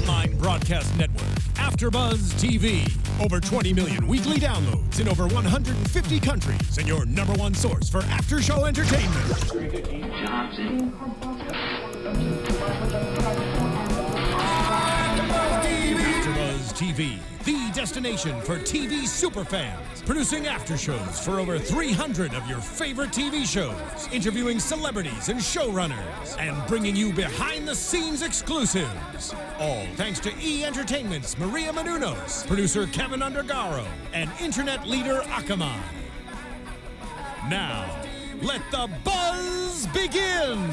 online broadcast network, AFTERBUZZ TV. Over 20 million weekly downloads in over 150 countries, and your #1 source for after-show entertainment. AFTERBUZZ TV, the destination for TV superfans. Producing after-shows for over 300 of your favorite TV shows. Interviewing celebrities and showrunners. And bringing you behind-the-scenes exclusives. All thanks to E! Entertainment's Maria Menounos, producer Kevin Undergaro, and internet leader Akamai. Now, let the buzz begin!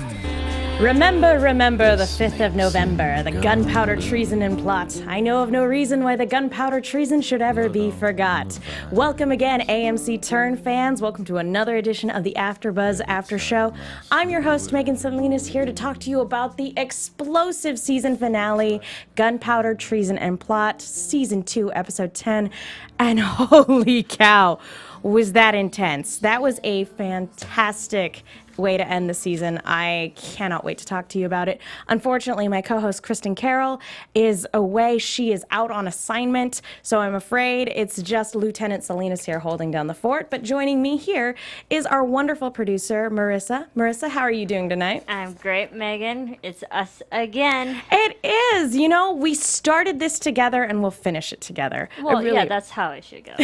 Remember the 5th of November, the Gunpowder, Treason, and Plot. I know of no reason why the Gunpowder Treason should ever be forgot. Welcome again, AMC Turn fans. Welcome to another edition of the AFTERBUZZ After Show. I'm your host, Megan Salinas, here to talk to you about the explosive season finale, Gunpowder, Treason, and Plot, Season 2, Episode 10. And holy cow, was that intense. That was a fantastic way to end the season. I cannot wait to talk to you about it. Unfortunately, my co-host Kristen Carroll is away. She is out on assignment, so I'm afraid it's just Lieutenant Salinas here holding down the fort. But joining me here is our wonderful producer, Marissa. Marissa, how are you doing tonight? I'm great, Megan. It's us again. It is. You know, we started this together and we'll finish it together. Well, yeah, that's how it should go.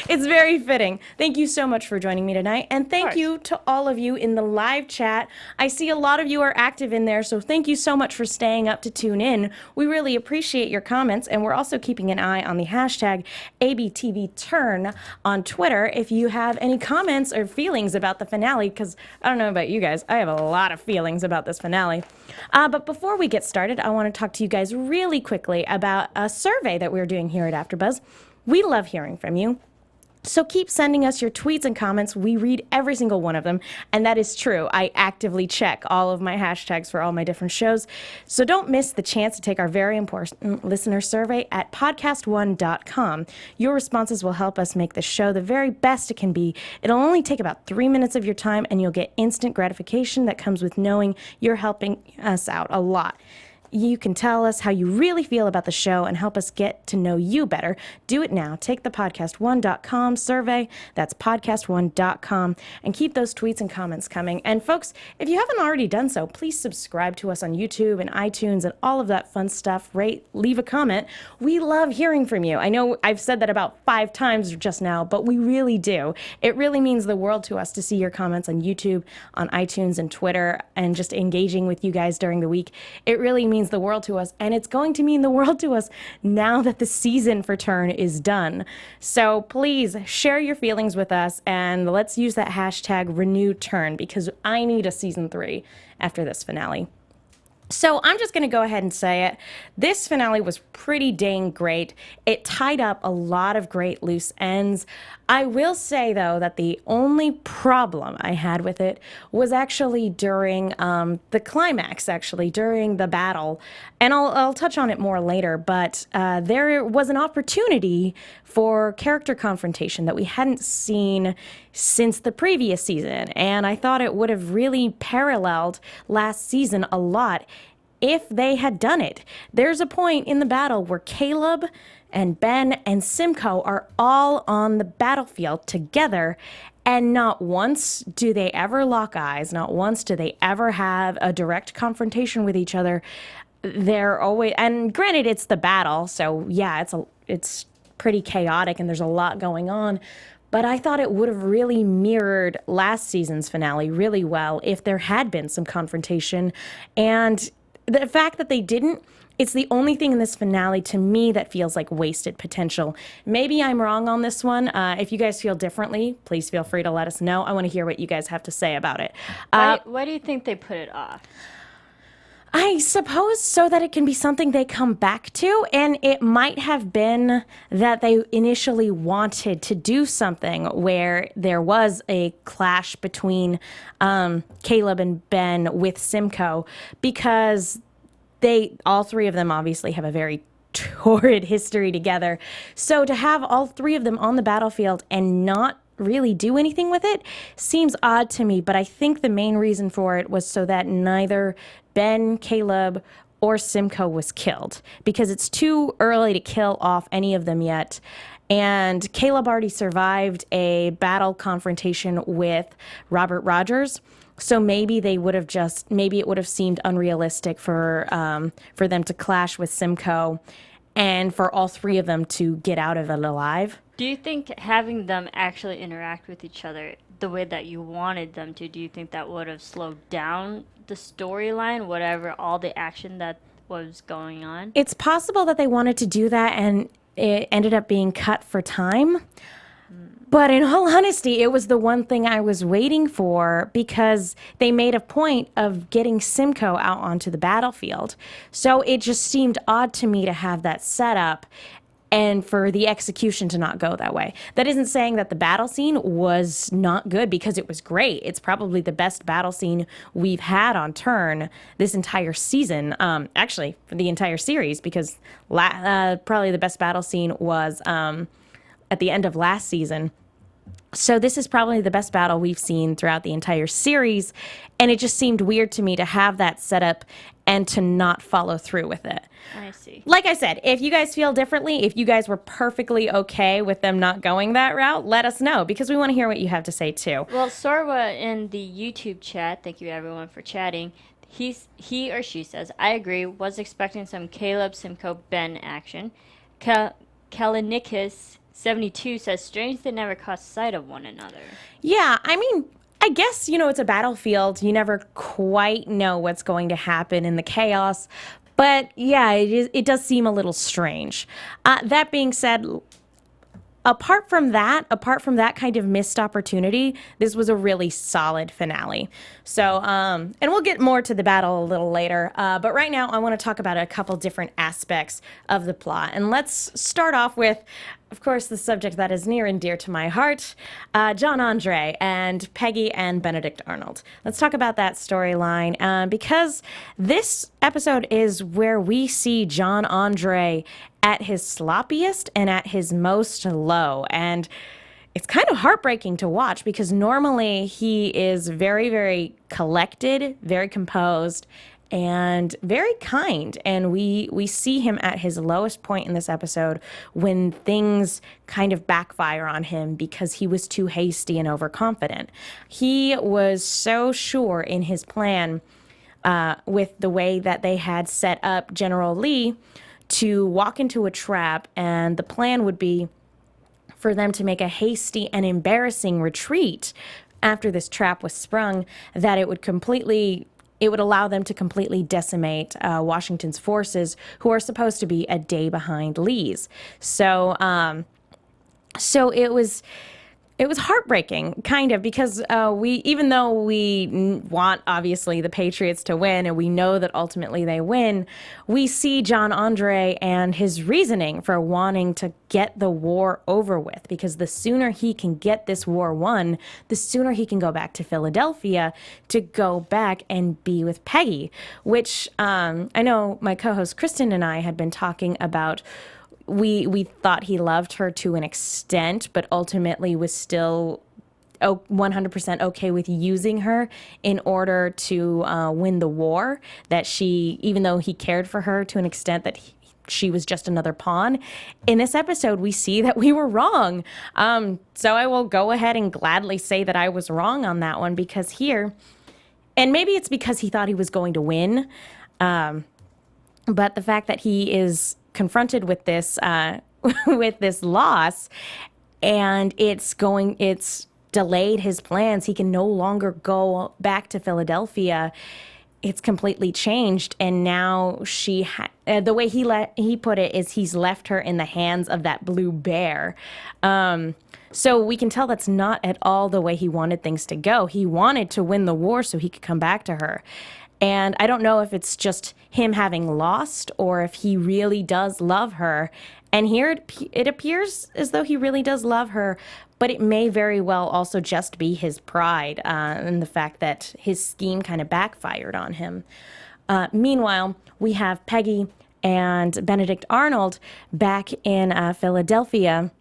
It's very fitting. Thank you so much for joining me tonight. And thank you to all of you in the live chat. I see a lot of you are active in there, so thank you so much for staying up to tune in. We really appreciate your comments, and we're also keeping an eye on the hashtag ABTVTurn on Twitter if you have any comments or feelings about the finale, because I don't know about you guys, I have a lot of feelings about this finale. But before we get started, I want to talk to you guys really quickly about a survey that we're doing here at AfterBuzz. We love hearing from you. So keep sending us your tweets and comments. We read every single one of them, and that is true. I actively check all of my hashtags for all my different shows. So don't miss the chance to take our very important listener survey at podcast1.com. Your responses will help us make the show the very best it can be. It'll only take about 3 minutes of your time, and you'll get instant gratification that comes with knowing you're helping us out a lot. You can tell us how you really feel about the show and help us get to know you better. Do it now. Take the podcast1.com survey. That's podcast1.com. And keep those tweets and comments coming. And folks, if you haven't already done so, please subscribe to us on YouTube and iTunes and all of that fun stuff. Rate, leave a comment. We love hearing from you. I know I've said that about 5 times just now, but we really do. It really means the world to us to see your comments on YouTube, on iTunes, and Twitter, and just engaging with you guys during the week. It really means the world to us, and it's going to mean the world to us now that the season for Turn is done. So please share your feelings with us, and let's use that hashtag #RenewTurn, because I need a season 3 after this finale. So I'm just going to go ahead and say it. This finale was pretty dang great. It tied up a lot of great loose ends. I will say, though, that the only problem I had with it was actually during the climax, during the battle. And I'll touch on it more later, but there was an opportunity for character confrontation that we hadn't seen since the previous season. And I thought it would have really paralleled last season a lot if they had done it. There's a point in the battle where Caleb and Ben and Simcoe are all on the battlefield together, and not once do they ever lock eyes, not once do they ever have a direct confrontation with each other. They're always, and granted it's the battle, so yeah, it's pretty chaotic and there's a lot going on, but I thought it would have really mirrored last season's finale really well if there had been some confrontation. And the fact that they didn't, it's the only thing in this finale to me that feels like wasted potential. Maybe I'm wrong on this one. If you guys feel differently, please feel free to let us know. I want to hear what you guys have to say about it. Why do you think they put it off? I suppose so that it can be something they come back to, and it might have been that they initially wanted to do something where there was a clash between Caleb and Ben with Simcoe, because all 3 of them obviously have a very torrid history together. So to have all 3 of them on the battlefield and not really do anything with it seems odd to me, but I think the main reason for it was so that neither Ben, Caleb, or Simcoe was killed, because it's too early to kill off any of them yet. And Caleb already survived a battle confrontation with Robert Rogers. So maybe it would have seemed unrealistic for them to clash with Simcoe and for all three of them to get out of it alive. Do you think having them actually interact with each other the way that you wanted them to, do you think that would have slowed down the storyline, whatever, all the action that was going on? It's possible that they wanted to do that and it ended up being cut for time. But in all honesty, it was the one thing I was waiting for, because they made a point of getting Simcoe out onto the battlefield. So it just seemed odd to me to have that set up and for the execution to not go that way. That isn't saying that the battle scene was not good, because it was great. It's probably the best battle scene we've had on Turn this entire season. Actually, for the entire series, because probably the best battle scene was at the end of last season. So this is probably the best battle we've seen throughout the entire series, and it just seemed weird to me to have that set up and to not follow through with it. I see. Like I said, if you guys feel differently, if you guys were perfectly okay with them not going that route, let us know, because we want to hear what you have to say too. Well, Sorwa in the YouTube chat, thank you everyone for chatting, he or she says, I agree, was expecting some Caleb, Simcoe, Ben action. Kalinicus 72 says, strange they never caught sight of one another. Yeah, I mean, I guess, it's a battlefield. You never quite know what's going to happen in the chaos. But yeah, it does seem a little strange. That being said, apart from that kind of missed opportunity, this was a really solid finale. So, and we'll get more to the battle a little later. But right now, I want to talk about a couple different aspects of the plot. And let's start off with, of course, the subject that is near and dear to my heart, John Andre and Peggy and Benedict Arnold. Let's talk about that storyline, because this episode is where we see John Andre at his sloppiest and at his most low. And it's kind of heartbreaking to watch, because normally he is very, very collected, very composed, and very kind. And we see him at his lowest point in this episode when things kind of backfire on him because he was too hasty and overconfident. He was so sure in his plan with the way that they had set up General Lee to walk into a trap, and the plan would be for them to make a hasty and embarrassing retreat after this trap was sprung, that it would allow them to completely decimate Washington's forces, who are supposed to be a day behind Lee's. So it was heartbreaking, kind of, because even though we want, obviously, the Patriots to win, and we know that ultimately they win, we see John Andre and his reasoning for wanting to get the war over with, because the sooner he can get this war won, the sooner he can go back to Philadelphia to go back and be with Peggy, which I know my co-host Kristen and I had been talking about. We thought he loved her to an extent, but ultimately was still 100% okay with using her in order to win the war. That even though he cared for her to an extent, that she was just another pawn. In this episode, we see that we were wrong. So I will go ahead and gladly say that I was wrong on that one, because here, and maybe it's because he thought he was going to win, but the fact that he is confronted with this with this loss, and it's delayed his plans. He can no longer go back to Philadelphia. It's completely changed, and now the way he put it is he's left her in the hands of that blue bear. So we can tell that's not at all the way he wanted things to go. He wanted to win the war so he could come back to her. And I don't know if it's just him having lost or if he really does love her. And here it appears as though he really does love her, but it may very well also just be his pride and the fact that his scheme kind of backfired on him. Meanwhile, we have Peggy and Benedict Arnold back in Philadelphia.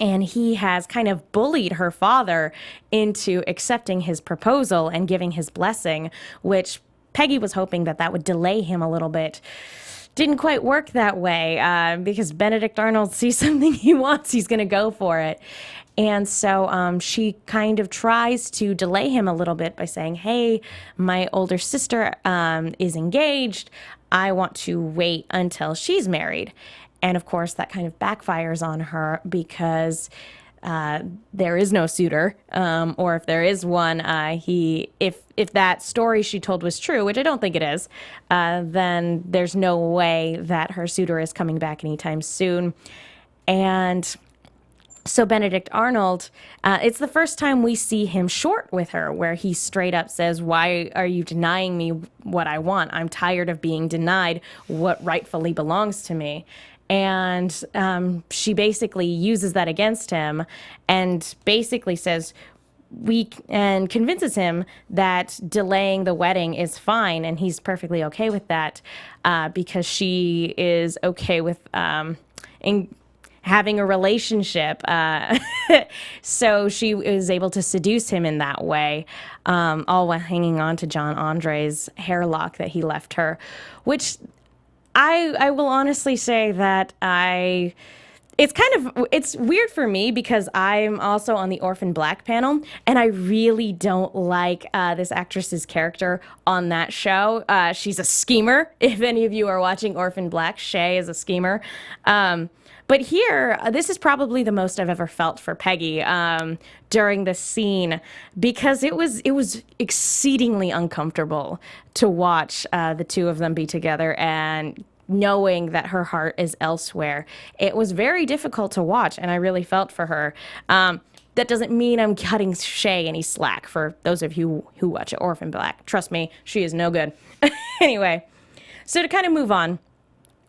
And he has kind of bullied her father into accepting his proposal and giving his blessing, which Peggy was hoping that that would delay him a little bit. Didn't quite work that way because Benedict Arnold sees something he wants, he's going to go for it. And so she kind of tries to delay him a little bit by saying, hey, my older sister is engaged. I want to wait until she's married. And of course, that kind of backfires on her because there is no suitor, or if there is one, if that story she told was true, which I don't think it is, then there's no way that her suitor is coming back anytime soon. And so Benedict Arnold, it's the first time we see him short with her, where he straight up says, why are you denying me what I want? I'm tired of being denied what rightfully belongs to me. And she basically uses that against him and basically says, and convinces him that delaying the wedding is fine, and he's perfectly okay with that because she is okay with having a relationship. So she is able to seduce him in that way, all while hanging on to John Andre's hairlock that he left her, which I will honestly say that it's weird for me because I'm also on the Orphan Black panel, and I really don't like this actress's character on that show. She's a schemer. If any of you are watching Orphan Black, Shay is a schemer. But here, this is probably the most I've ever felt for Peggy during this scene, because it was exceedingly uncomfortable to watch the two of them be together and knowing that her heart is elsewhere. It was very difficult to watch, and I really felt for her. That doesn't mean I'm cutting Shay any slack for those of you who watch Orphan Black. Trust me, she is no good. Anyway, so to kind of move on,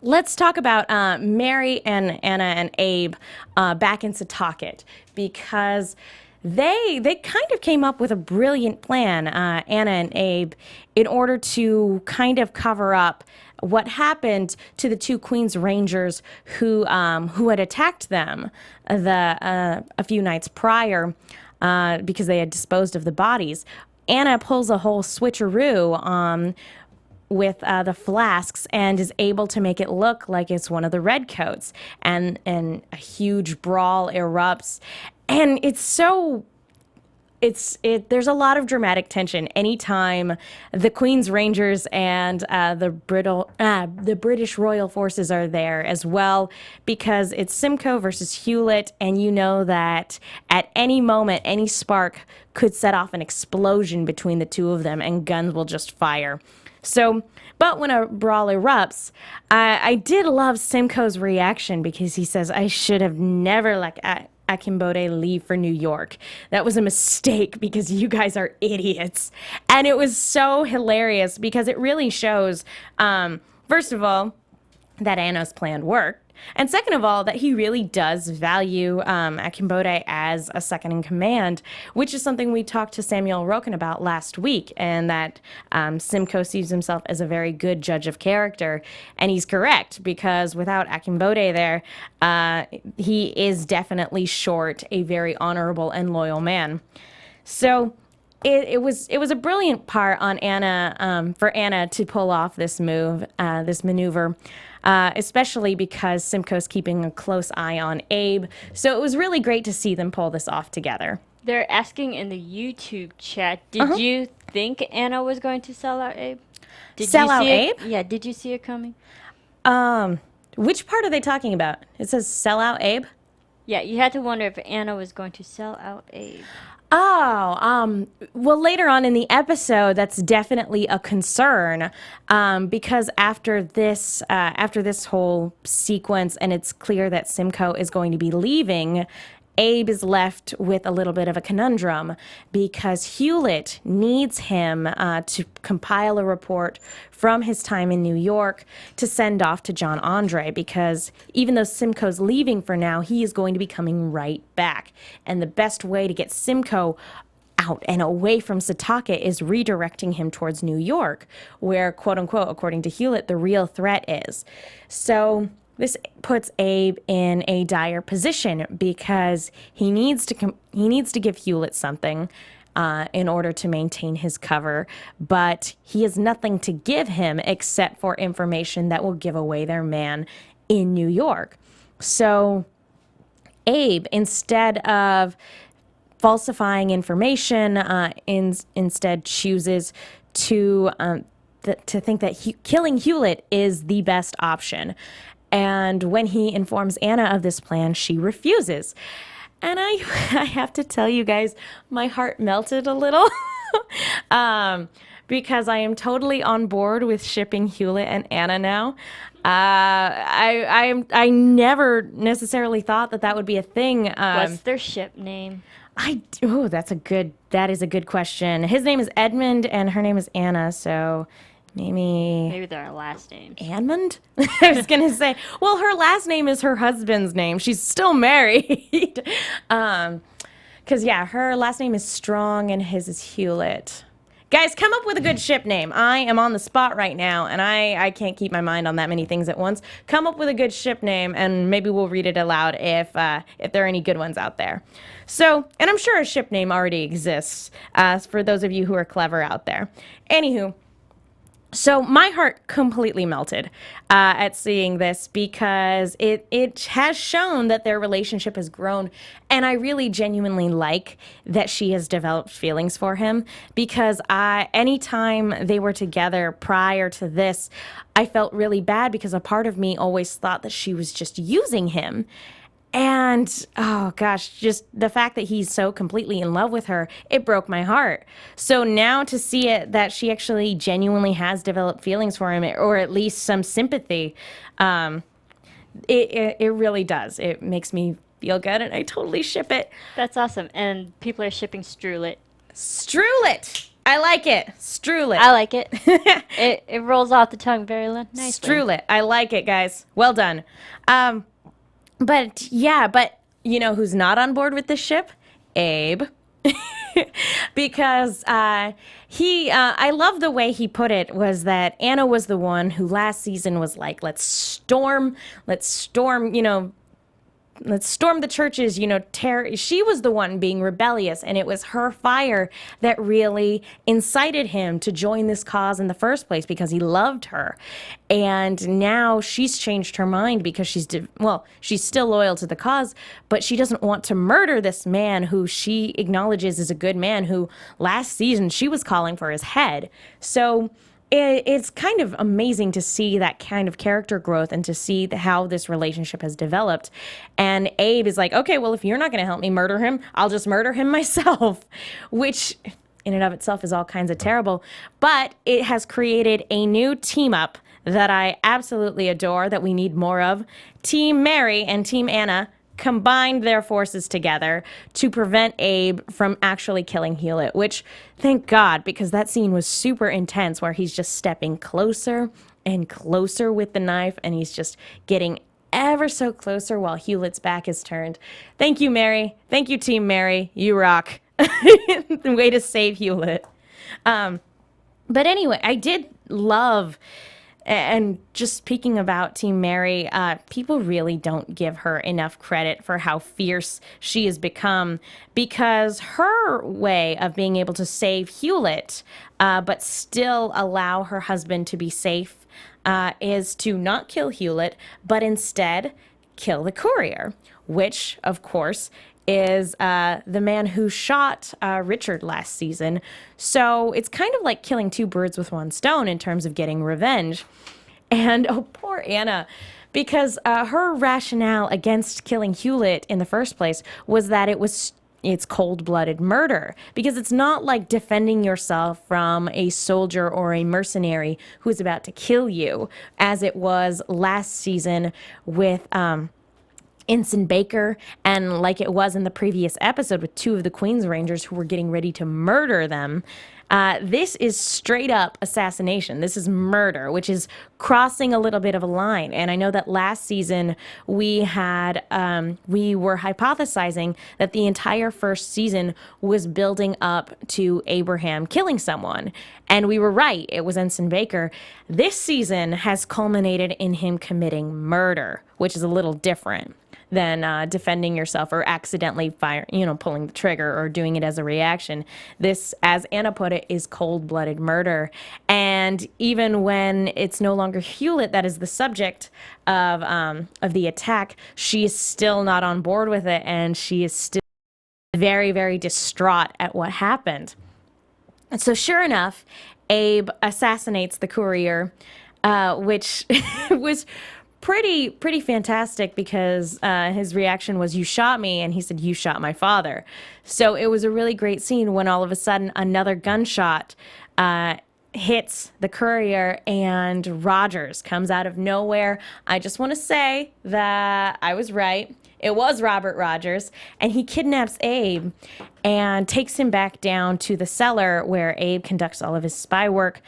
let's talk about Mary and Anna and Abe back in Setauket, because they kind of came up with a brilliant plan, Anna and Abe, in order to kind of cover up what happened to the two Queen's Rangers who had attacked them a few nights prior because they had disposed of the bodies. Anna pulls a whole switcheroo with the flasks and is able to make it look like it's one of the redcoats, and a huge brawl erupts, and there's a lot of dramatic tension anytime the Queen's Rangers and the British Royal Forces are there as well, because it's Simcoe versus Hewlett, and you know that at any moment, any spark could set off an explosion between the two of them, and guns will just fire. So, but when a brawl erupts, I did love Simcoe's reaction, because he says, I should have never let Akimbote leave for New York. That was a mistake because you guys are idiots. And it was so hilarious because it really shows, first of all, that Anna's plan worked. And second of all, that he really does value Akimbote as a second in command, which is something we talked to Samuel Roken about last week, and that Simcoe sees himself as a very good judge of character. And he's correct, because without Akimbote there, he is definitely short a very honorable and loyal man. So it was a brilliant part on Anna, for Anna to pull off this maneuver. Especially because Simcoe's keeping a close eye on Abe. So it was really great to see them pull this off together. They're asking in the YouTube chat, did you think Anna was going to sell out Abe? Sell out Abe? Yeah, did you see it coming? Which part are they talking about? It says sell out Abe? Yeah, you had to wonder if Anna was going to sell out Abe. Oh, well, later on in the episode, that's definitely a concern, because after this whole sequence, and it's clear that Simcoe is going to be leaving, Abe is left with a little bit of a conundrum, because Hewlett needs him to compile a report from his time in New York to send off to John Andre, because even though Simcoe's leaving for now, he is going to be coming right back. And the best way to get Simcoe out and away from Setauket is redirecting him towards New York, where, quote unquote, according to Hewlett, the real threat is. So this puts Abe in a dire position, because he needs to give Hewlett something, in order to maintain his cover, but he has nothing to give him except for information that will give away their man in New York. So Abe, instead of falsifying information, instead chooses to think that killing Hewlett is the best option. And when he informs Anna of this plan, she refuses. And I have to tell you guys, my heart melted a little because I am totally on board with shipping Hewlett and Anna now. I never necessarily thought that would be a thing. What's their ship name? That is a good question. His name is Edmund and her name is Anna, so maybe they're our last names. Edmund? I was gonna say, well, her last name is her husband's name. She's still married. Because her last name is Strong and his is Hewlett. Guys, come up with a good ship name. I am on the spot right now, and I can't keep my mind on that many things at once. Come up with a good ship name, and maybe we'll read it aloud if there are any good ones out there. So, and I'm sure a ship name already exists for those of you who are clever out there. Anywho, so my heart completely melted at seeing this because it has shown that their relationship has grown, and I really genuinely like that she has developed feelings for him because anytime they were together prior to this, I felt really bad because a part of me always thought that she was just using him. And, oh gosh, just the fact that he's so completely in love with her, it broke my heart. So now to see it that she actually genuinely has developed feelings for him, or at least some sympathy, it really does. It makes me feel good, and I totally ship it. That's awesome. And people are shipping Strulet. Strulet! I like it. Strulet. I like it. It rolls off the tongue very nicely. Strulet. I like it, guys. Well done. But you know who's not on board with this ship? Abe. Because I love the way he put it was that Anna was the one who last season was like, let's storm, let's storm the churches, she was the one being rebellious, and it was her fire that really incited him to join this cause in the first place because he loved her. And now she's changed her mind because she's still loyal to the cause, but she doesn't want to murder this man who she acknowledges is a good man who last season she was calling for his head. So it's kind of amazing to see that kind of character growth and to see how this relationship has developed. And Abe is like, okay, well, if you're not going to help me murder him, I'll just murder him myself, which in and of itself is all kinds of terrible. But it has created a new team up that I absolutely adore, that we need more of. Team Mary and Team Anna combined their forces together to prevent Abe from actually killing Hewlett, which, thank God, because that scene was super intense where he's just stepping closer and closer with the knife, and he's just getting ever so closer while Hewlett's back is turned. Thank you, Mary. Thank you, Team Mary. You rock. Way to save Hewlett. But anyway, I did love... And just speaking about Team Mary, people really don't give her enough credit for how fierce she has become, because her way of being able to save Hewlett, but still allow her husband to be safe, is to not kill Hewlett, but instead kill the courier, which, of course, is the man who shot Richard last season. So it's kind of like killing two birds with one stone in terms of getting revenge. And oh, poor Anna, because her rationale against killing Hewlett in the first place was that it's cold-blooded murder, because it's not like defending yourself from a soldier or a mercenary who is about to kill you, as it was last season with Ensign Baker, and like it was in the previous episode with two of the Queen's Rangers who were getting ready to murder them. This is straight up assassination. This is murder, which is crossing a little bit of a line. And I know that last season we were hypothesizing that the entire first season was building up to Abraham killing someone. And we were right. It was Ensign Baker. This season has culminated in him committing murder, which is a little different. than defending yourself or accidentally pulling the trigger or doing it as a reaction. This, as Anna put it, is cold-blooded murder. And even when it's no longer Hewlett that is the subject of the attack, she is still not on board with it, and she is still very, very distraught at what happened. And so sure enough, Abe assassinates the courier, which was pretty fantastic because his reaction was, "You shot me," and he said, "You shot my father." So it was a really great scene when all of a sudden another gunshot hits the courier and Rogers comes out of nowhere. I just want to say that I was right. It was Robert Rogers, and he kidnaps Abe and takes him back down to the cellar where Abe conducts all of his spy work,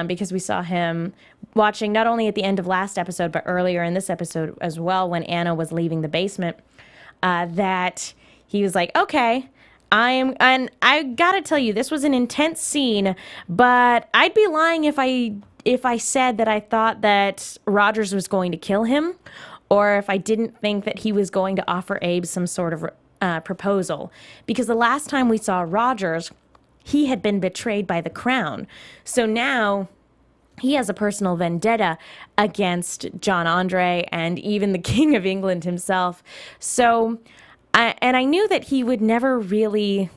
because we saw him watching not only at the end of last episode, but earlier in this episode as well when Anna was leaving the basement, that he was like, okay, and I gotta tell you, this was an intense scene, but I'd be lying if I said that I thought that Rogers was going to kill him, or if I didn't think that he was going to offer Abe some sort of proposal. Because the last time we saw Rogers, he had been betrayed by the crown. So now he has a personal vendetta against John Andre and even the King of England himself. So, I knew that he would never really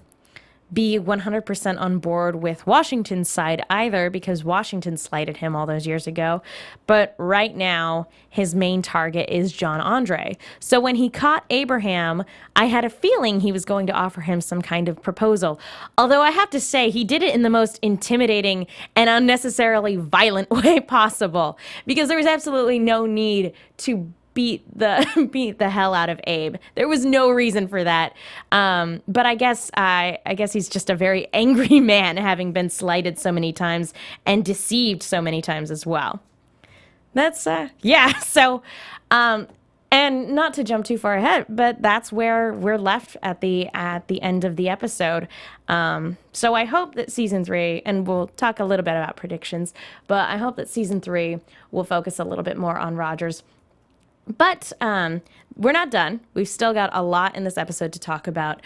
be 100% on board with Washington's side either, because Washington slighted him all those years ago. But right now, his main target is John Andre. So when he caught Abraham, I had a feeling he was going to offer him some kind of proposal. Although I have to say, he did it in the most intimidating and unnecessarily violent way possible, because there was absolutely no need to beat the hell out of Abe. There was no reason for that. But I guess he's just a very angry man, having been slighted so many times and deceived so many times as well. That's yeah. So, and not to jump too far ahead, but that's where we're left at the end of the episode. So I hope that season 3, and we'll talk a little bit about predictions, but I hope that season 3 will focus a little bit more on Rogers. But we're not done. We've still got a lot in this episode to talk about.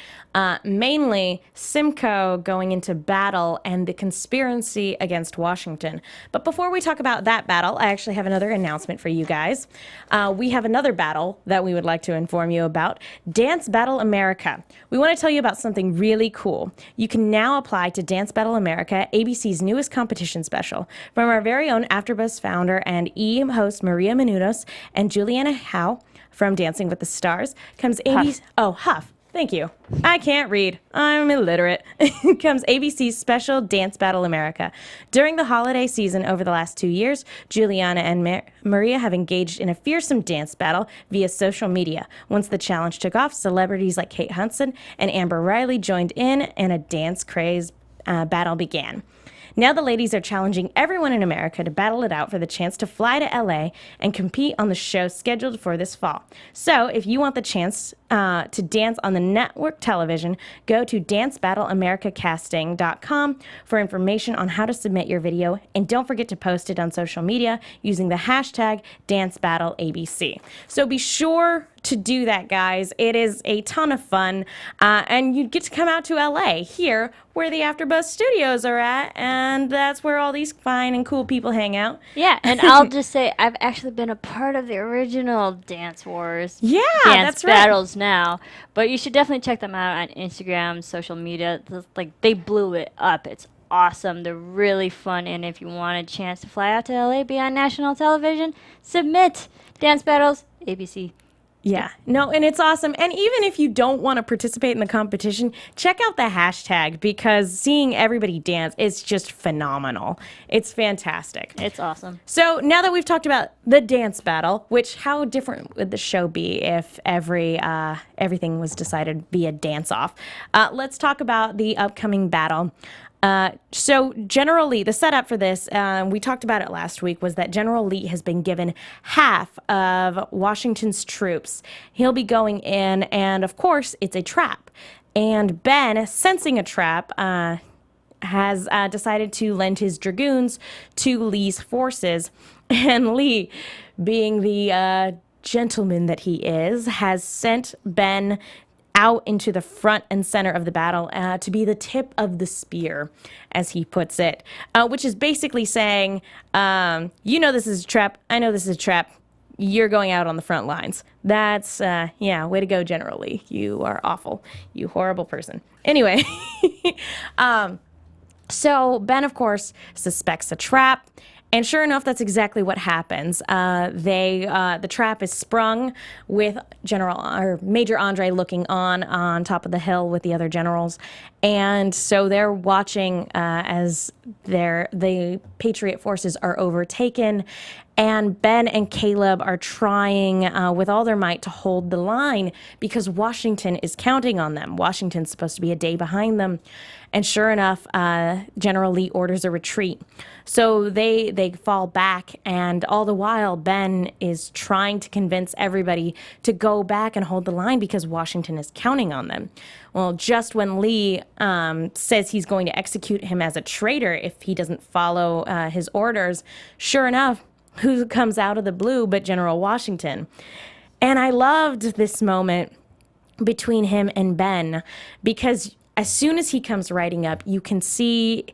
Mainly Simcoe going into battle and the conspiracy against Washington. But before we talk about that battle, I actually have another announcement for you guys. We have another battle that we would like to inform you about. Dance Battle America. We want to tell you about something really cool. You can now apply to Dance Battle America, ABC's newest competition special. From our very own AFTERBUZZ founder and host Maria Menounos and Juliana Howe from Dancing with the Stars comes ABC's... Oh, Huff. Thank you. I can't read. I'm illiterate. Comes ABC's special Dance Battle America. During the holiday season over the last 2 years, Juliana and Maria have engaged in a fearsome dance battle via social media. Once the challenge took off, celebrities like Kate Hudson and Amber Riley joined in, and a dance craze battle began. Now the ladies are challenging everyone in America to battle it out for the chance to fly to LA and compete on the show scheduled for this fall. So if you want the chance to dance on the network television, go to dancebattleamericacasting.com for information on how to submit your video, and don't forget to post it on social media using the hashtag DanceBattleABC. So be sure to do that, guys. It is a ton of fun, and you get to come out to LA, here where the AfterBuzz studios are at, and that's where all these fine and cool people hang out. Yeah, and I'll just say I've actually been a part of the original Dance Wars. Yeah, Dance that's battles now, but you should definitely check them out on Instagram, social media. Like, they blew it up. It's awesome. They're really fun, and if you want a chance to fly out to LA, be on national television, submit Dance Battles ABC. Yeah, no, and it's awesome. And even if you don't want to participate in the competition, check out the hashtag, because seeing everybody dance is just phenomenal. It's fantastic. It's awesome. So now that we've talked about the dance battle, which how different would the show be if everything was decided via dance-off? Let's talk about the upcoming battle. So General Lee, the setup for this, we talked about it last week, was that General Lee has been given half of Washington's troops. He'll be going in, and of course, it's a trap. And Ben, sensing a trap, has decided to lend his dragoons to Lee's forces. And Lee, being the gentleman that he is, has sent Ben out into the front and center of the battle to be the tip of the spear, as he puts it, which is basically saying, you know this is a trap, I know this is a trap, you're going out on the front lines. That's, way to go, General Lee. You are awful. You horrible person. Anyway, so Ben, of course, suspects a trap. And sure enough, that's exactly what happens. The trap is sprung with Major Andre looking on top of the hill with the other generals, and so they're watching as the Patriot forces are overtaken, and Ben and Caleb are trying with all their might to hold the line because Washington is counting on them. Washington's supposed to be a day behind them. And sure enough, General Lee orders a retreat. So they fall back, and all the while, Ben is trying to convince everybody to go back and hold the line because Washington is counting on them. Well, just when Lee says he's going to execute him as a traitor if he doesn't follow his orders, sure enough, who comes out of the blue but General Washington? And I loved this moment between him and Ben because as soon as he comes riding up, you can just see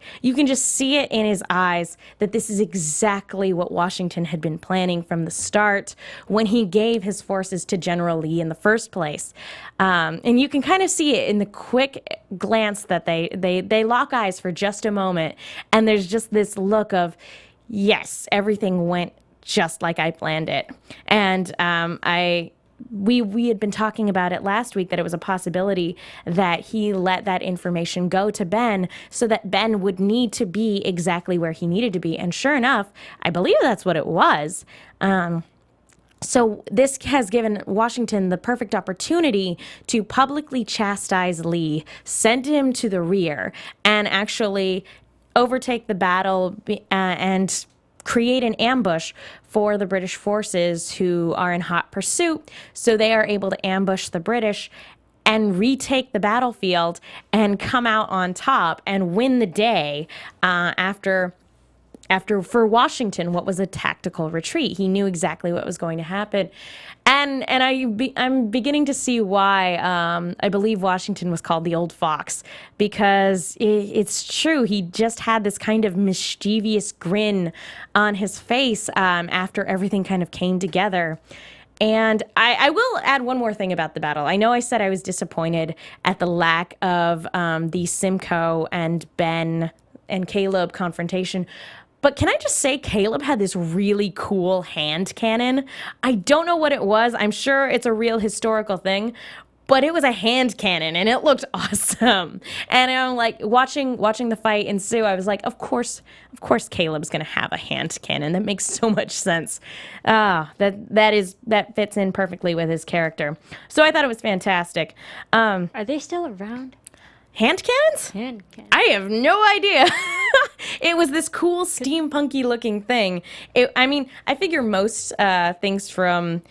it in his eyes that this is exactly what Washington had been planning from the start when he gave his forces to General Lee in the first place. And you can kind of see it in the quick glance that they lock eyes for just a moment. And there's just this look of, yes, everything went just like I planned it. And we had been talking about it last week that it was a possibility that he let that information go to Ben so that Ben would need to be exactly where he needed to be. And sure enough, I believe that's what it was. So this has given Washington the perfect opportunity to publicly chastise Lee, send him to the rear, and actually overtake the battle and create an ambush for the British forces who are in hot pursuit, so they are able to ambush the British and retake the battlefield and come out on top and win the day after for Washington, what was a tactical retreat. He knew exactly what was going to happen. And I'm beginning to see why I believe Washington was called the Old Fox, because it's true. He just had this kind of mischievous grin on his face after everything kind of came together. And I will add one more thing about the battle. I know I said I was disappointed at the lack of the Simcoe and Ben and Caleb confrontation. But can I just say Caleb had this really cool hand cannon? I don't know what it was. I'm sure it's a real historical thing, but it was a hand cannon and it looked awesome. And I'm like watching the fight ensue. I was like, of course Caleb's gonna have a hand cannon. That makes so much sense. That fits in perfectly with his character. So I thought it was fantastic. Are they still around? Hand cannons? Hand cannons. I have no idea. It was this cool steampunky looking thing. I figure most things from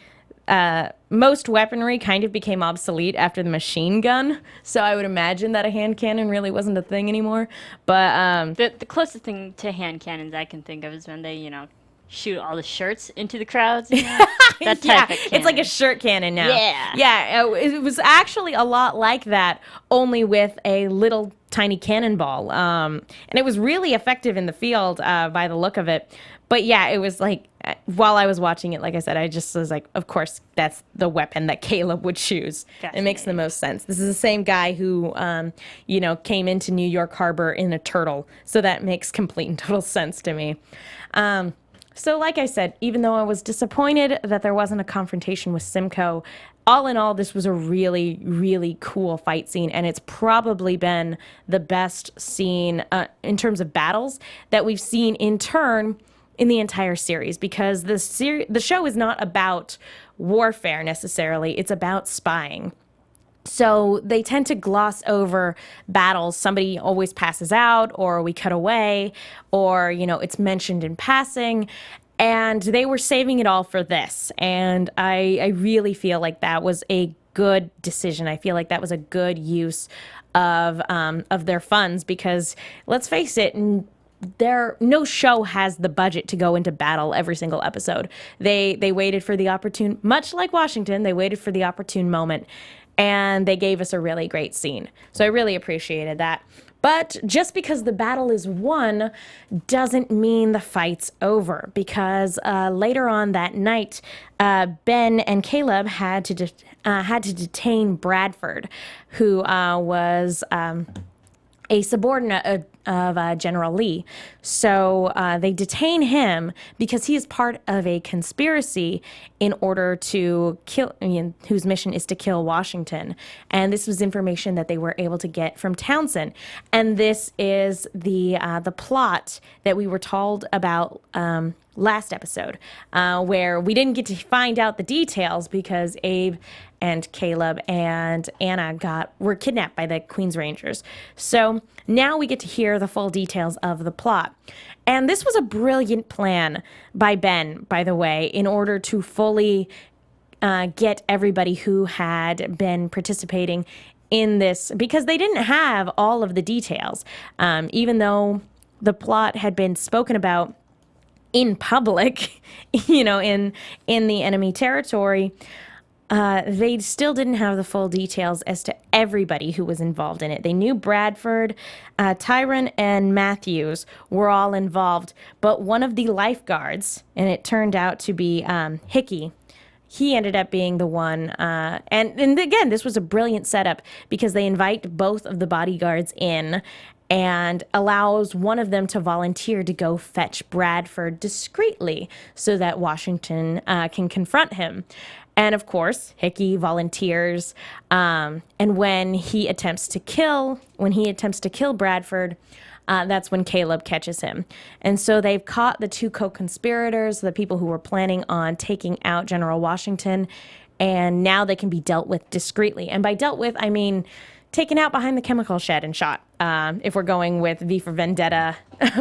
most weaponry kind of became obsolete after the machine gun. So I would imagine that a hand cannon really wasn't a thing anymore. But The closest thing to hand cannons I can think of is when they, shoot all the shirts into the crowds. That type of cannon. It's like a shirt cannon now. Yeah. Yeah, it was actually a lot like that, only with a little tiny cannonball. And it was really effective in the field by the look of it. But yeah, it was like, while I was watching it, like I said, I just was like, of course, that's the weapon that Caleb would choose. It makes the most sense. This is the same guy who, came into New York Harbor in a turtle. So that makes complete and total sense to me. So like I said, even though I was disappointed that there wasn't a confrontation with Simcoe, all in all, this was a really, really cool fight scene, and it's probably been the best scene in terms of battles that we've seen in turn in the entire series, because the show is not about warfare necessarily, it's about spying. So they tend to gloss over battles. Somebody always passes out, or we cut away, or, it's mentioned in passing. And they were saving it all for this. And I really feel like that was a good decision. I feel like that was a good use of their funds, because let's face it, no show has the budget to go into battle every single episode. They waited for the opportune, much like Washington, they waited for the opportune moment, and they gave us a really great scene. So I really appreciated that. But just because the battle is won doesn't mean the fight's over, because later on that night, Ben and Caleb had to detain Bradford, who was a subordinate of General Lee. So they detain him because he is part of a conspiracy in order to kill, whose mission is to kill Washington. And this was information that they were able to get from Townsend. And this is the plot that we were told about last episode, where we didn't get to find out the details because Abe and Caleb and Anna were kidnapped by the Queen's Rangers. So now we get to hear the full details of the plot. And this was a brilliant plan by Ben, by the way, in order to fully get everybody who had been participating in this, because they didn't have all of the details. Even though the plot had been spoken about in public, in the enemy territory, they still didn't have the full details as to everybody who was involved in it. They knew Bradford, Tyron, and Matthews were all involved, but one of the lifeguards, and it turned out to be Hickey, he ended up being the one. And again, this was a brilliant setup because they invite both of the bodyguards in and allows one of them to volunteer to go fetch Bradford discreetly so that Washington can confront him. And of course, Hickey volunteers, and when he attempts to kill Bradford, that's when Caleb catches him. And so they've caught the two co-conspirators, the people who were planning on taking out General Washington, and now they can be dealt with discreetly. And by dealt with, I mean taken out behind the chemical shed and shot, if we're going with V for Vendetta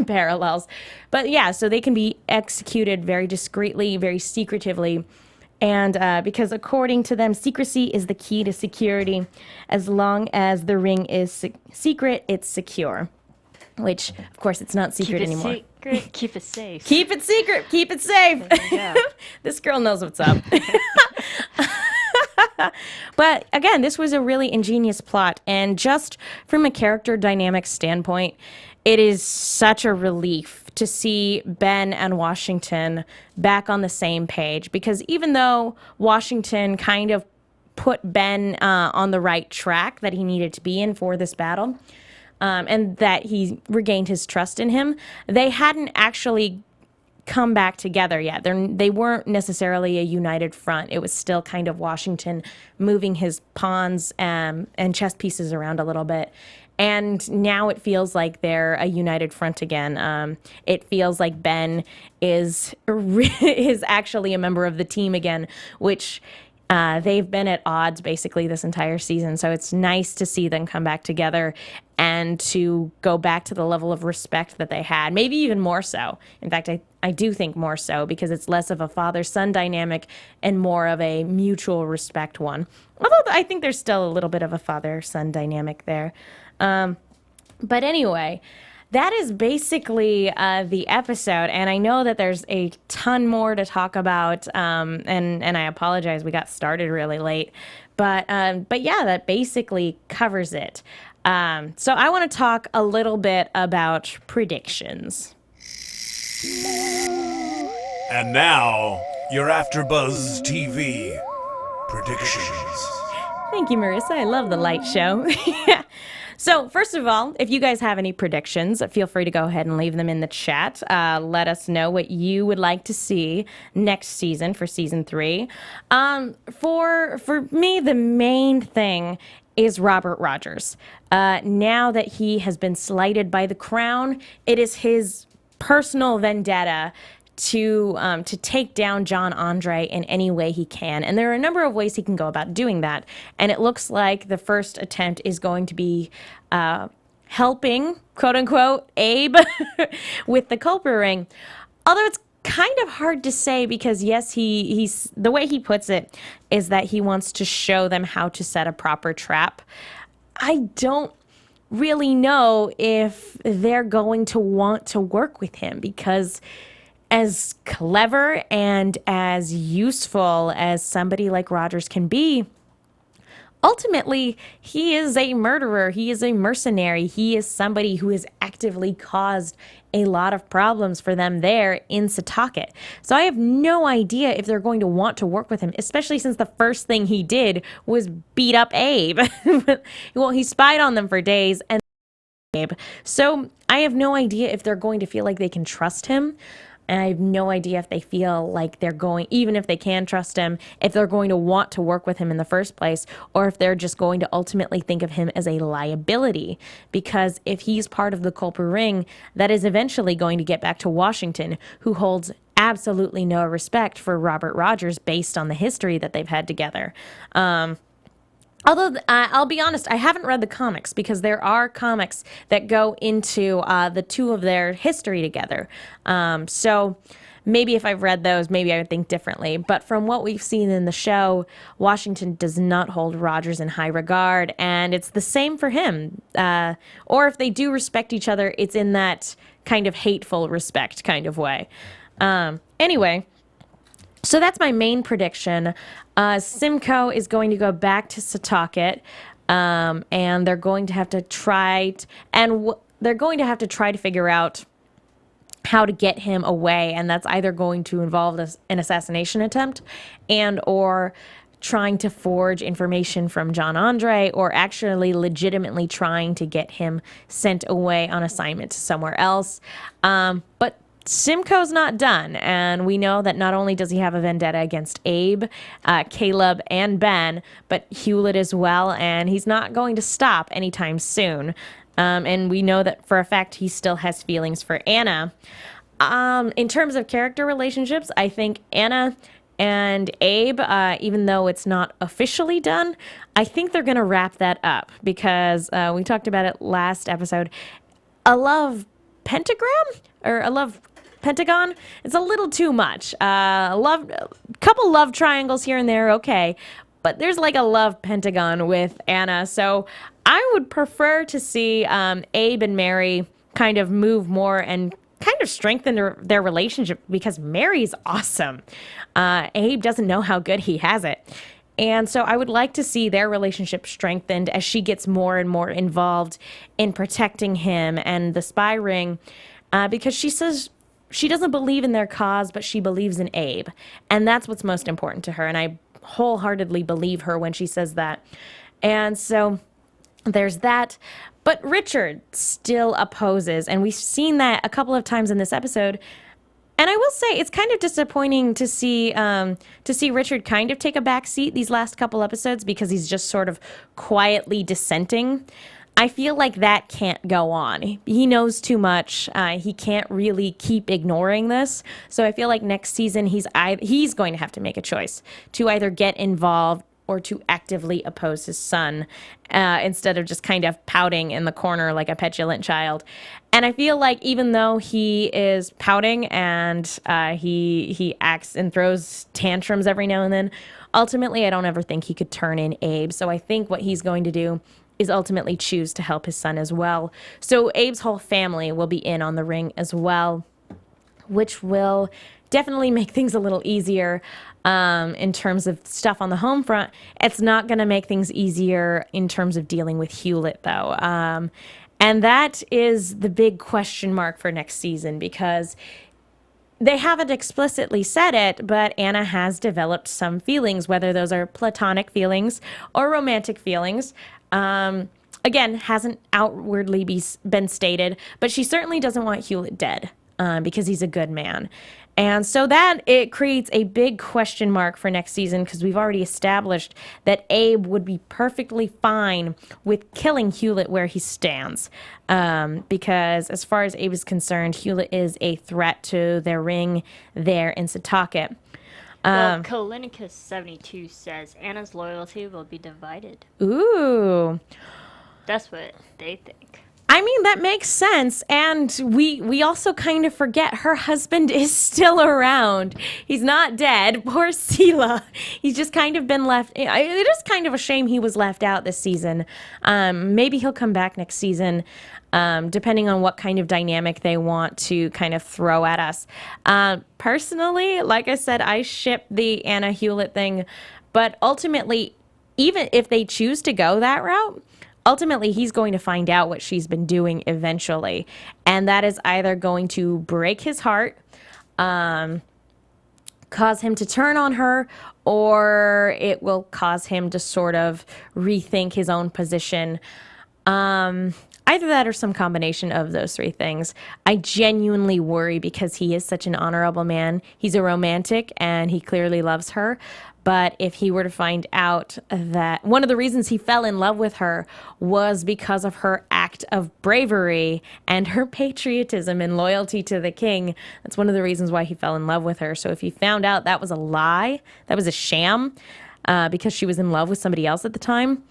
parallels. But yeah, so they can be executed very discreetly, very secretively. And because according to them, secrecy is the key to security. As long as the ring is secret, it's secure. Which, of course, it's not secret anymore. Secret, keep it safe. Keep it secret. Keep it safe. This girl knows what's up. But again, this was a really ingenious plot. And just from a character dynamic standpoint, it is such a relief to see Ben and Washington back on the same page, because even though Washington kind of put Ben on the right track that he needed to be in for this battle, and that he regained his trust in him, they hadn't actually come back together yet. They weren't necessarily a united front. It was still kind of Washington moving his pawns and chess pieces around a little bit. And now it feels like they're a united front again. It feels like Ben is actually a member of the team again, which they've been at odds basically this entire season. So it's nice to see them come back together and to go back to the level of respect that they had, maybe even more so. In fact, I do think more so, because it's less of a father-son dynamic and more of a mutual respect one. Although I think there's still a little bit of a father-son dynamic there. But anyway, that is basically the episode, and I know that there's a ton more to talk about, and I apologize we got started really late, but yeah, that basically covers it. So I want to talk a little bit about predictions. And now, your AFTERBUZZ TV predictions. Thank you, Marissa. I love the light show. So, first of all, if you guys have any predictions, feel free to go ahead and leave them in the chat. Let us know what you would like to see next season for season 3. For me, the main thing is Robert Rogers. Now that he has been slighted by the crown, it is his personal vendetta to take down John Andre in any way he can. And there are a number of ways he can go about doing that. And it looks like the first attempt is going to be helping, quote unquote, Abe with the Culper Ring. Although it's kind of hard to say, because yes, he's the way he puts it is that he wants to show them how to set a proper trap. I don't really know if they're going to want to work with him, because as clever and as useful as somebody like Rogers can be, ultimately, he is a murderer. He is a mercenary. He is somebody who has actively caused a lot of problems for them there in Setauket. So I have no idea if they're going to want to work with him, especially since the first thing he did was beat up Abe. Well, he spied on them for days and Abe. So I have no idea if they're going to feel like they can trust him. And I have no idea if they feel like they're going, even if they can trust him, if they're going to want to work with him in the first place, or if they're just going to ultimately think of him as a liability. Because if he's part of the Culper Ring, that is eventually going to get back to Washington, who holds absolutely no respect for Robert Rogers based on the history that they've had together. Although, I'll be honest, I haven't read the comics, because there are comics that go into the two of their history together. So maybe if I've read those, maybe I would think differently. But from what we've seen in the show, Washington does not hold Rogers in high regard, and it's the same for him. Or if they do respect each other, it's in that kind of hateful respect kind of way. Anyway. So that's my main prediction. Simcoe is going to go back to Setauket, and they're going to have to try to figure out how to get him away, and that's either going to involve an assassination attempt and or trying to forge information from John Andre, or actually legitimately trying to get him sent away on assignment to somewhere else. But Simcoe's not done, and we know that not only does he have a vendetta against Abe, Caleb, and Ben, but Hewlett as well, and he's not going to stop anytime soon. And we know that for a fact he still has feelings for Anna. In terms of character relationships, I think Anna and Abe, even though it's not officially done, I think they're going to wrap that up, because we talked about it last episode. A love pentagram? Or a love pentagon? It's a little too much. Couple love triangles here and there, okay. But there's like a love pentagon with Anna. So I would prefer to see Abe and Mary kind of move more and kind of strengthen their relationship, because Mary's awesome. Abe doesn't know how good he has it. And so I would like to see their relationship strengthened as she gets more and more involved in protecting him and the spy ring, because she says she doesn't believe in their cause, but she believes in Abe. And that's what's most important to her. And I wholeheartedly believe her when she says that. And so there's that. But Richard still opposes. And we've seen that a couple of times in this episode. And I will say it's kind of disappointing to see Richard kind of take a back seat these last couple episodes, because he's just sort of quietly dissenting. I feel like that can't go on. He knows too much. He can't really keep ignoring this. So I feel like next season he's going to have to make a choice to either get involved or to actively oppose his son, instead of just kind of pouting in the corner like a petulant child. And I feel like even though he is pouting and he acts and throws tantrums every now and then, ultimately I don't ever think he could turn in Abe. So I think what he's going to do is ultimately choose to help his son as well. So Abe's whole family will be in on the ring as well, which will definitely make things a little easier in terms of stuff on the home front. It's not going to make things easier in terms of dealing with Hewlett, though. And that is the big question mark for next season, because they haven't explicitly said it, but Anna has developed some feelings, whether those are platonic feelings or romantic feelings. Again, hasn't outwardly been stated, but she certainly doesn't want Hewlett dead, because he's a good man. And so that it creates a big question mark for next season, because we've already established that Abe would be perfectly fine with killing Hewlett where he stands. Because as far as Abe is concerned, Hewlett is a threat to their ring there in Setauket. Well, Kalinicus 72 says Anna's loyalty will be divided. Ooh. That's what they think. I mean, that makes sense. And we also kind of forget her husband is still around. He's not dead. Poor Sela. He's just kind of been left. It is kind of a shame he was left out this season. Maybe he'll come back next season, depending on what kind of dynamic they want to kind of throw at us. Personally, like I said, I ship the Anna Hewlett thing. But ultimately, even if they choose to go that route, ultimately, he's going to find out what she's been doing eventually. And that is either going to break his heart, cause him to turn on her, or it will cause him to sort of rethink his own position. Either that or some combination of those three things. I genuinely worry because he is such an honorable man. He's a romantic, and he clearly loves her. But if he were to find out that one of the reasons he fell in love with her was because of her act of bravery and her patriotism and loyalty to the king, that's one of the reasons why he fell in love with her. So if he found out that was a lie, that was a sham, because she was in love with somebody else at the time,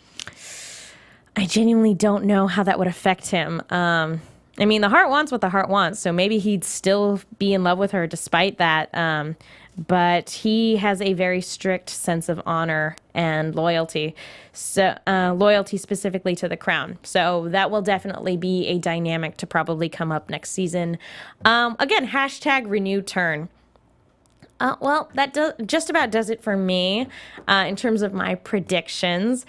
I genuinely don't know how that would affect him. I mean, the heart wants what the heart wants, so maybe he'd still be in love with her despite that. But he has a very strict sense of honor and loyalty, so loyalty specifically to the crown. So that will definitely be a dynamic to probably come up next season. Again, hashtag renewed turn. Well, that just about does it for me in terms of my predictions.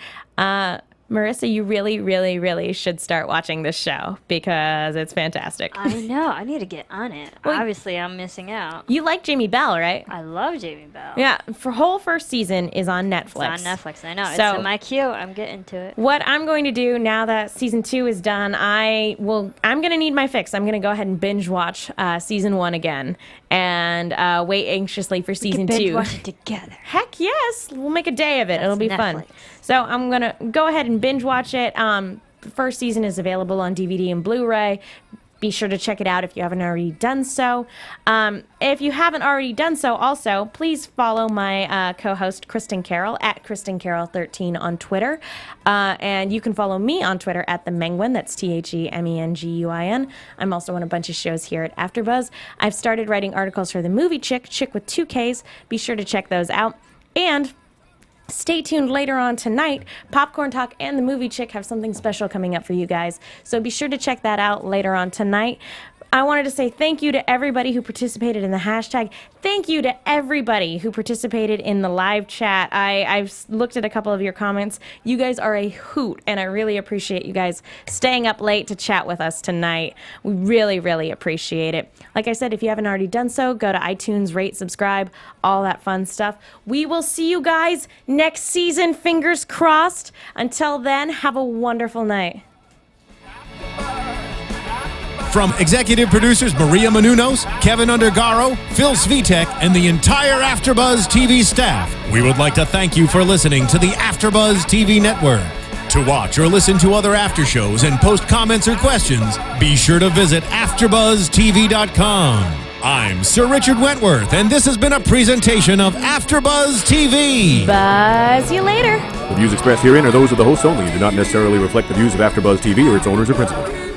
Marissa, you really, really, really should start watching this show because it's fantastic. I know. I need to get on it. Well, obviously, I'm missing out. You like Jamie Bell, right? I love Jamie Bell. Yeah. Whole first season is on Netflix. It's on Netflix. I know. So, it's in my queue. I'm getting to it. What I'm going to do now that season 2 is done, I'm going to need my fix. I'm going to go ahead and binge watch season 1 again and wait anxiously for season 2. Binge watch it together. Heck yes. We'll make a day of it. It'll be Netflix. Fun. So I'm going to go ahead and binge watch it. The first season is available on DVD and Blu-ray. Be sure to check it out if you haven't already done so. If you haven't already done so, also, please follow my co-host, Kristen Carroll, at KristenCarroll13 on Twitter. And you can follow me on Twitter at The Menguin. That's TheMenguin. I'm also on a bunch of shows here at AfterBuzz. I've started writing articles for The Movie Chick with 2 Ks. Be sure to check those out. And stay tuned later on tonight. Popcorn Talk and The Movie Chick have something special coming up for you guys. So be sure to check that out later on tonight. I wanted to say thank you to everybody who participated in the hashtag. Thank you to everybody who participated in the live chat. I've looked at a couple of your comments. You guys are a hoot, and I really appreciate you guys staying up late to chat with us tonight. We really, really appreciate it. Like I said, if you haven't already done so, go to iTunes, rate, subscribe, all that fun stuff. We will see you guys next season, fingers crossed. Until then, have a wonderful night. From executive producers Maria Menounos, Kevin Undergaro, Phil Svitek, and the entire AfterBuzz TV staff, we would like to thank you for listening to the AfterBuzz TV network. To watch or listen to other after shows and post comments or questions, be sure to visit AfterBuzzTV.com. I'm Sir Richard Wentworth, and this has been a presentation of AfterBuzz TV. Buzz you later. The views expressed herein are those of the hosts only and do not necessarily reflect the views of AfterBuzz TV or its owners or principals.